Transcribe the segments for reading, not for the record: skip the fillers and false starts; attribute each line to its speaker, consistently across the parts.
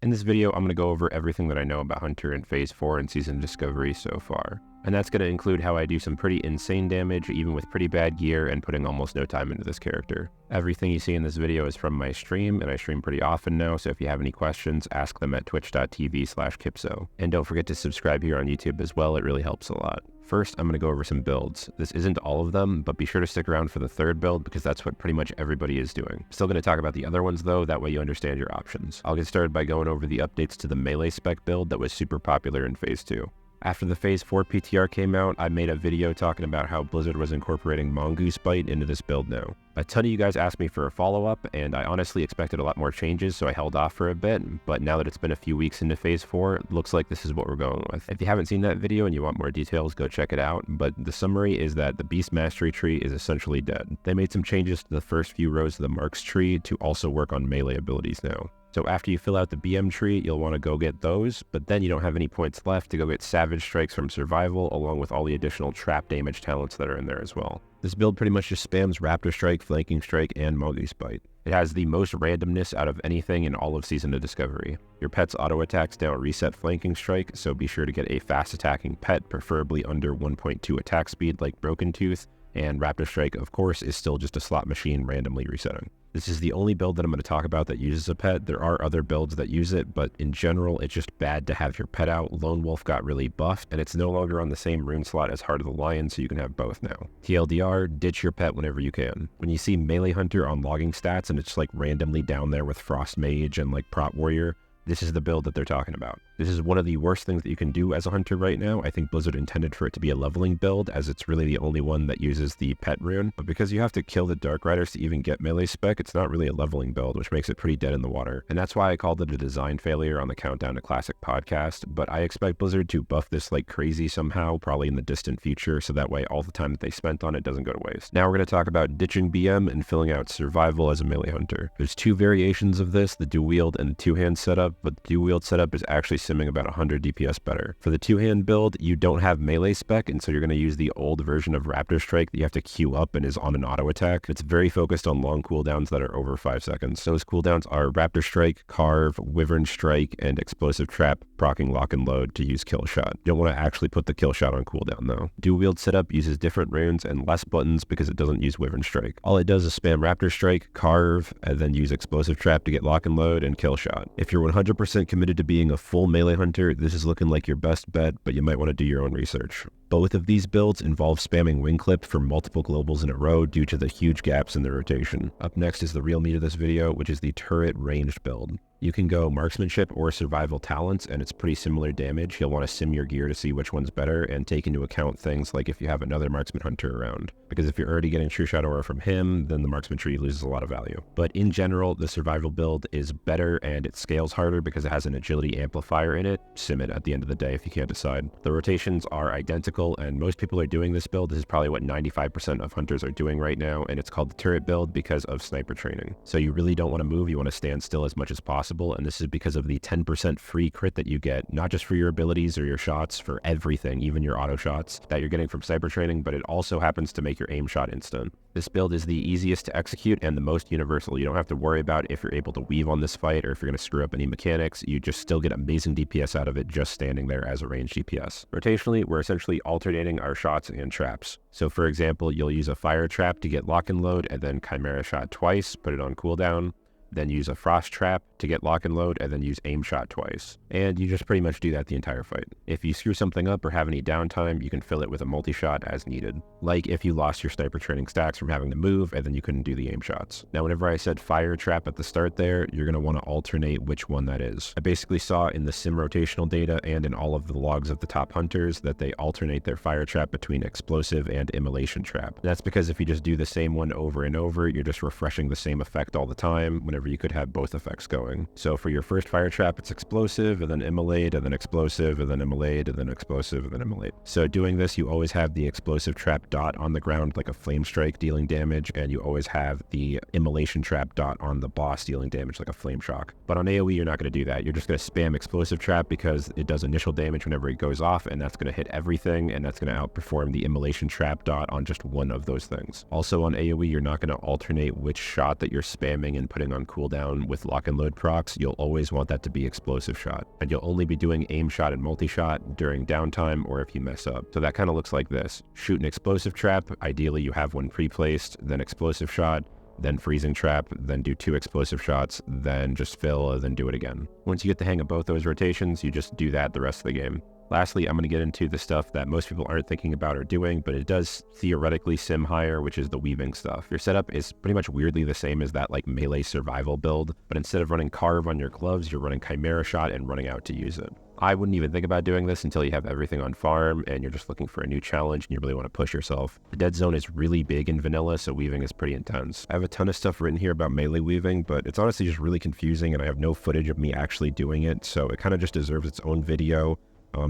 Speaker 1: In this video, I'm going to go over everything that I know about Hunter in Phase 4 and Season Discovery so far. And that's going to include how I do some pretty insane damage, even with pretty bad gear and putting almost no time into this character. Everything you see in this video is from my stream, and I stream pretty often now, so if you have any questions, ask them at twitch.tv/Kippzord. And don't forget to subscribe here on YouTube as well, it really helps a lot. First, I'm going to go over some builds. This isn't all of them, but be sure to stick around for the third build because that's what pretty much everybody is doing. Still going to talk about the other ones though, that way you understand your options. I'll get started by going over the updates to the melee spec build that was super popular in Phase 2. After the Phase 4 PTR came out, I made a video talking about how Blizzard was incorporating Mongoose Bite into this build now. A ton of you guys asked me for a follow-up, and I honestly expected a lot more changes, so I held off for a bit, but now that it's been a few weeks into Phase 4, it looks like this is what we're going with. If you haven't seen that video and you want more details, go check it out, but the summary is that the Beast Mastery tree is essentially dead. They made some changes to the first few rows of the Marks tree to also work on melee abilities now. So after you fill out the BM tree, you'll want to go get those, but then you don't have any points left to go get Savage Strikes from Survival, along with all the additional trap damage talents that are in there as well. This build pretty much just spams Raptor Strike, Flanking Strike, and Mongoose Bite. It has the most randomness out of anything in all of Season of Discovery. Your pet's auto attacks now reset Flanking Strike, so be sure to get a fast attacking pet, preferably under 1.2 attack speed like Broken Tooth, and Raptor Strike, of course, is still just a slot machine randomly resetting. This is the only build that I'm going to talk about that uses a pet. There are other builds that use it, but in general, it's just bad to have your pet out. Lone Wolf got really buffed, and it's no longer on the same rune slot as Heart of the Lion, so you can have both now. TLDR, ditch your pet whenever you can. When you see Melee Hunter on logging stats, and it's like randomly down there with Frost Mage and like Prot Warrior, this is the build that they're talking about. This is one of the worst things that you can do as a hunter right now. I think Blizzard intended for it to be a leveling build, as it's really the only one that uses the pet rune. But because you have to kill the Dark Riders to even get melee spec, it's not really a leveling build, which makes it pretty dead in the water. And that's why I called it a design failure on the Countdown to Classic podcast. But I expect Blizzard to buff this like crazy somehow, probably in the distant future, so that way all the time that they spent on it doesn't go to waste. Now we're going to talk about ditching BM and filling out Survival as a melee hunter. There's two variations of this, the dual wield and the two-hand setup, but the dual wield setup is actually simming about 100 DPS better. For the two-hand build, you don't have melee spec, and so you're going to use the old version of Raptor Strike that you have to queue up and is on an auto attack. It's very focused on long cooldowns that are over 5 seconds. Those cooldowns are Raptor Strike, Carve, Wyvern Strike, and Explosive Trap, proccing Lock and Load to use Kill Shot. You don't want to actually put the Kill Shot on cooldown though. Dual wield setup uses different runes and less buttons because it doesn't use Wyvern Strike. All it does is spam Raptor Strike, Carve, and then use Explosive Trap to get Lock and Load and Kill Shot. If you're 100% committed to being a full melee hunter, this is looking like your best bet, but you might want to do your own research. Both of these builds involve spamming Wing Clip for multiple globals in a row due to the huge gaps in the rotation. Up next is the real meat of this video, which is the turret ranged build. You can go marksmanship or survival talents, and it's pretty similar damage. You'll want to sim your gear to see which one's better and take into account things like if you have another marksman hunter around. Because if you're already getting True Shot aura from him, then the marksman tree loses a lot of value. But in general, the survival build is better and it scales harder because it has an agility amplifier in it. Sim it at the end of the day if you can't decide. The rotations are identical, and most people are doing this build. This is probably what 95% of hunters are doing right now, and it's called the turret build because of sniper training. So you really don't want to move, you want to stand still as much as possible. And this is because of the 10% free crit that you get, not just for your abilities or your shots, for everything, even your auto shots that you're getting from sniper training, but it also happens to make your aim shot instant. This build is the easiest to execute and the most universal. You don't have to worry about if you're able to weave on this fight or if you're going to screw up any mechanics. You just still get amazing DPS out of it just standing there as a ranged DPS. Rotationally, we're essentially alternating our shots and traps. So for example, you'll use a fire trap to get Lock and Load and then Chimera Shot twice, put it on cooldown. Then use a Frost Trap to get Lock and Load, and then use Aim Shot twice. And you just pretty much do that the entire fight. If you screw something up or have any downtime, you can fill it with a multi-shot as needed. Like if you lost your sniper training stacks from having to move, and then you couldn't do the aim shots. Now, whenever I said Fire Trap at the start there, you're going to want to alternate which one that is. I basically saw in the sim rotational data and in all of the logs of the top hunters that they alternate their Fire Trap between Explosive and Immolation Trap. And that's because if you just do the same one over and over, you're just refreshing the same effect all the time, whenever you could have both effects going. So for your first Fire Trap, it's Explosive, and then Immolate, and then Explosive, and then Immolate, and then Explosive, and then Immolate. So doing this, you always have the Explosive Trap dot on the ground like a Flame Strike dealing damage, and you always have the Immolation Trap dot on the boss dealing damage like a Flame Shock. But on AoE, you're not going to do that. You're just going to spam Explosive Trap because it does initial damage whenever it goes off, and that's going to hit everything, and that's going to outperform the Immolation Trap dot on just one of those things. Also on AoE, you're not going to alternate which shot that you're spamming and putting on cooldown with lock and load procs, you'll always want that to be explosive shot. And you'll only be doing aim shot and multi-shot during downtime or if you mess up. So that kind of looks like this. Shoot an explosive trap, ideally you have one pre-placed, then explosive shot, then freezing trap, then do 2 explosive shots, then just fill, then do it again. Once you get the hang of both those rotations, you just do that the rest of the game. Lastly, I'm going to get into the stuff that most people aren't thinking about or doing, but it does theoretically sim higher, which is the weaving stuff. Your setup is pretty much weirdly the same as that like melee survival build, but instead of running carve on your gloves, you're running chimera shot and running out to use it. I wouldn't even think about doing this until you have everything on farm and you're just looking for a new challenge and you really want to push yourself. The dead zone is really big in vanilla, so weaving is pretty intense. I have a ton of stuff written here about melee weaving, but it's honestly just really confusing and I have no footage of me actually doing it, so it kind of just deserves its own video.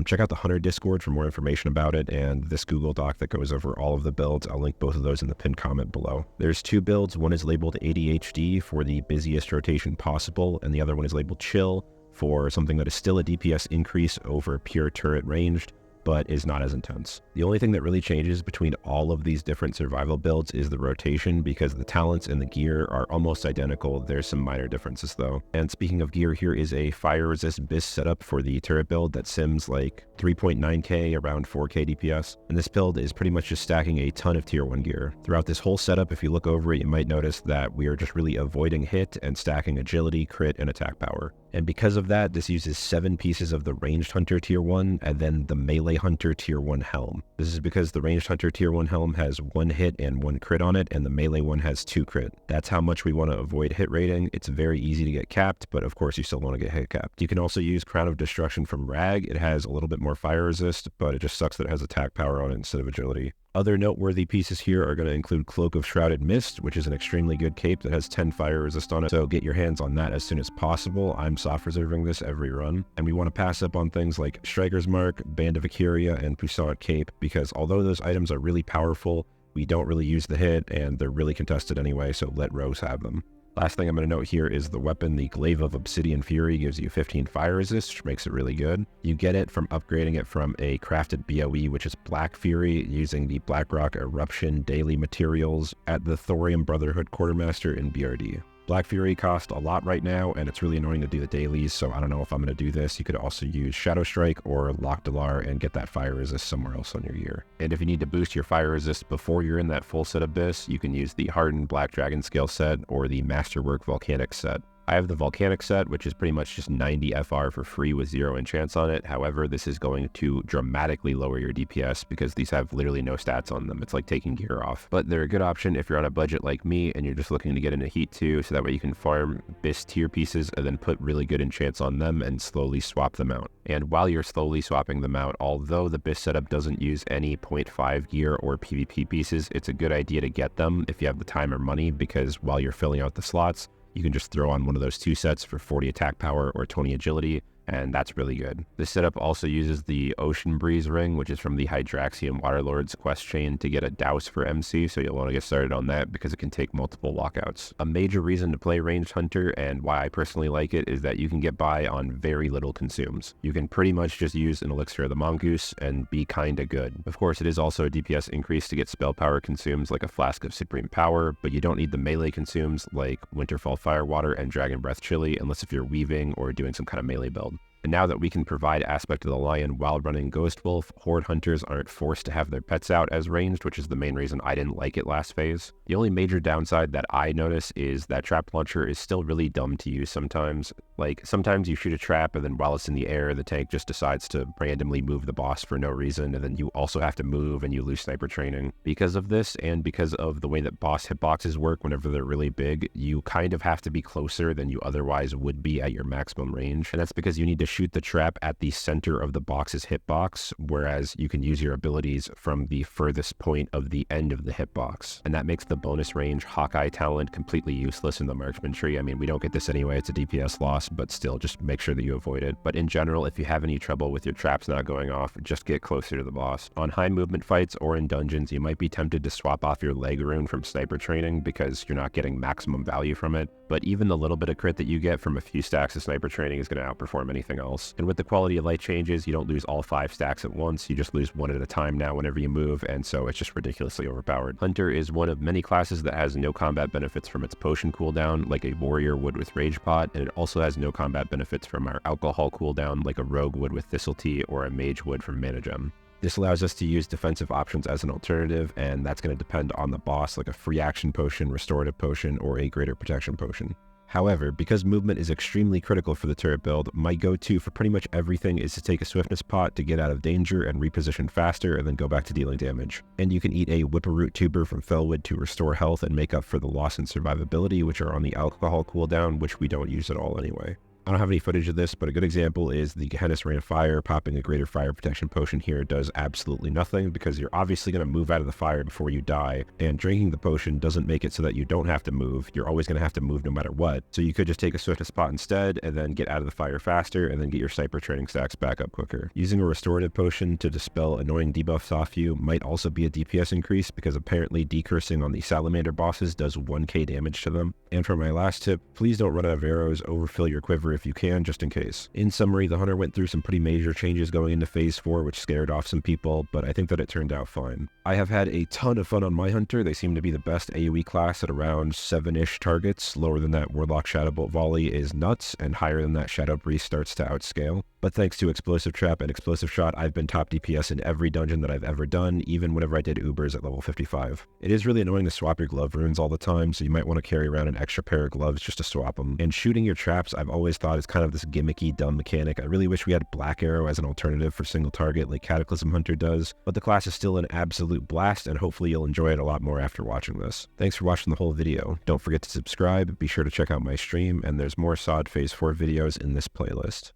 Speaker 1: Check out the Hunter Discord for more information about it, and this Google Doc that goes over all of the builds. I'll link both of those in the pinned comment below. There's 2 builds. One is labeled ADHD for the busiest rotation possible, and the other one is labeled Chill for something that is still a DPS increase over pure turret ranged, but is not as intense. The only thing that really changes between all of these different survival builds is the rotation, because the talents and the gear are almost identical. There's some minor differences though. And speaking of gear, here is a fire resist BIS setup for the turret build that sims like 3.9k around 4k DPS. And this build is pretty much just stacking a ton of tier 1 gear. Throughout this whole setup, if you look over it, you might notice that we are just really avoiding hit and stacking agility, crit, and attack power. And because of that, this uses 7 pieces of the ranged hunter tier 1 and then the melee hunter tier 1 helm. This is because the ranged hunter tier 1 helm has 1 hit and 1 crit on it, and the melee one has 2 crit. That's how much we want to avoid hit rating. It's very easy to get capped, but of course you still want to get hit capped. You can also use Crown of Destruction from Rag. It has a little bit more fire resist, but it just sucks that it has attack power on it instead of agility. Other noteworthy pieces here are going to include Cloak of Shrouded Mist, which is an extremely good cape that has 10 fire resist on it, so get your hands on that as soon as possible. I'm soft reserving this every run. And we want to pass up on things like Striker's Mark, Band of Akiria, and Puissant Cape, because although those items are really powerful, we don't really use the hit, and they're really contested anyway, so let Rose have them. Last thing I'm going to note here is the weapon. The Glaive of Obsidian Fury gives you 15 fire resist, which makes it really good. You get it from upgrading it from a crafted BOE, which is Black Fury, using the Blackrock Eruption daily materials at the Thorium Brotherhood Quartermaster in BRD. Black Fury costs a lot right now, and it's really annoying to do the dailies, so I don't know if I'm going to do this. You could also use Shadow Strike or Loctalar and get that fire resist somewhere else on your gear. And if you need to boost your fire resist before you're in that full set Abyss, you can use the Hardened Black Dragon Scale set or the Masterwork Volcanic set. I have the Volcanic set, which is pretty much just 90 FR for free with 0 enchants on it. However, this is going to dramatically lower your DPS because these have literally no stats on them. It's like taking gear off. But they're a good option if you're on a budget like me and you're just looking to get into Heat 2, so that way you can farm BIS tier pieces and then put really good enchants on them and slowly swap them out. And while you're slowly swapping them out, although the BIS setup doesn't use any 0.5 gear or PvP pieces, it's a good idea to get them if you have the time or money, because while you're filling out the slots, you can just throw on one of those 2 sets for 40 attack power or 20 agility, and that's really good. This setup also uses the Ocean Breeze ring, which is from the Hydraxian Waterlord's quest chain, to get a douse for MC, so you'll want to get started on that because it can take multiple lockouts. A major reason to play Ranged Hunter, and why I personally like it, is that you can get by on very little consumes. You can pretty much just use an Elixir of the Mongoose and be kinda good. Of course, it is also a DPS increase to get spell power consumes like a Flask of Supreme Power, but you don't need the melee consumes like Winterfall Firewater and Dragon Breath Chili unless if you're weaving or doing some kind of melee build. And now that we can provide Aspect of the Lion while running Ghost Wolf, Horde Hunters aren't forced to have their pets out as ranged, which is the main reason I didn't like it last phase. The only major downside that I notice is that Trap Launcher is still really dumb to use sometimes. Like, sometimes you shoot a trap and then while it's in the air, the tank just decides to randomly move the boss for no reason, and then you also have to move and you lose sniper training. Because of this, and because of the way that boss hitboxes work whenever they're really big, you kind of have to be closer than you otherwise would be at your maximum range, and that's because you need to shoot the trap at the center of the box's hitbox, whereas you can use your abilities from the furthest point of the end of the hitbox. And that makes the bonus range Hawkeye talent completely useless in the marksman tree. I mean, we don't get this anyway, it's a DPS loss, but still just make sure that you avoid it. But in general, if you have any trouble with your traps not going off, just get closer to the boss. On high movement fights or in dungeons, you might be tempted to swap off your leg rune from sniper training because you're not getting maximum value from it. but even the little bit of crit that you get from a few stacks of sniper training is going to outperform anything else. And with the quality of light changes, you don't lose all 5 stacks at once, you just lose 1 at a time now whenever you move, and so it's just ridiculously overpowered. Hunter is one of many classes that has no combat benefits from its potion cooldown, like a warrior would with Rage Pot, and it also has no combat benefits from our alcohol cooldown, like a rogue would with Thistle Tea or a mage would from Mana Gem. This allows us to use defensive options as an alternative, and that's going to depend on the boss, like a free action potion, restorative potion, or a greater protection potion. However, because movement is extremely critical for the turret build, my go-to for pretty much everything is to take a swiftness pot to get out of danger and reposition faster and then go back to dealing damage. And you can eat a Whippoorroot tuber from Felwood to restore health and make up for the loss in survivability, which are on the alcohol cooldown, which we don't use at all anyway. I don't have any footage of this, but a good example is the Gehenna's Rain of Fire. Popping a greater fire protection potion here does absolutely nothing because you're obviously going to move out of the fire before you die, and drinking the potion doesn't make it so that you don't have to move. You're always going to have to move no matter what. So you could just take a swiftness spot instead and then get out of the fire faster and then get your sniper training stacks back up quicker. Using a restorative potion to dispel annoying debuffs off you might also be a DPS increase because apparently decursing on the salamander bosses does 1k damage to them. And for my last tip, please don't run out of arrows, overfill your quiver if you can, just in case. In summary, the Hunter went through some pretty major changes going into Phase 4, which scared off some people, but I think that it turned out fine. I have had a ton of fun on my Hunter. They seem to be the best AoE class at around 7-ish targets. Lower than that, Warlock Shadowbolt Volley is nuts, and higher than that, Shadow Breeze starts to outscale. But thanks to Explosive Trap and Explosive Shot, I've been top DPS in every dungeon that I've ever done, even whenever I did Ubers at level 55. It is really annoying to swap your glove runes all the time, so you might want to carry around an extra pair of gloves just to swap them. And shooting your traps, I've always thought is kind of this gimmicky, dumb mechanic. I really wish we had Black Arrow as an alternative for single target like Cataclysm Hunter does, but the class is still an absolute blast, and hopefully you'll enjoy it a lot more after watching this. Thanks for watching the whole video. Don't forget to subscribe, be sure to check out my stream, and there's more SoD Phase 4 videos in this playlist.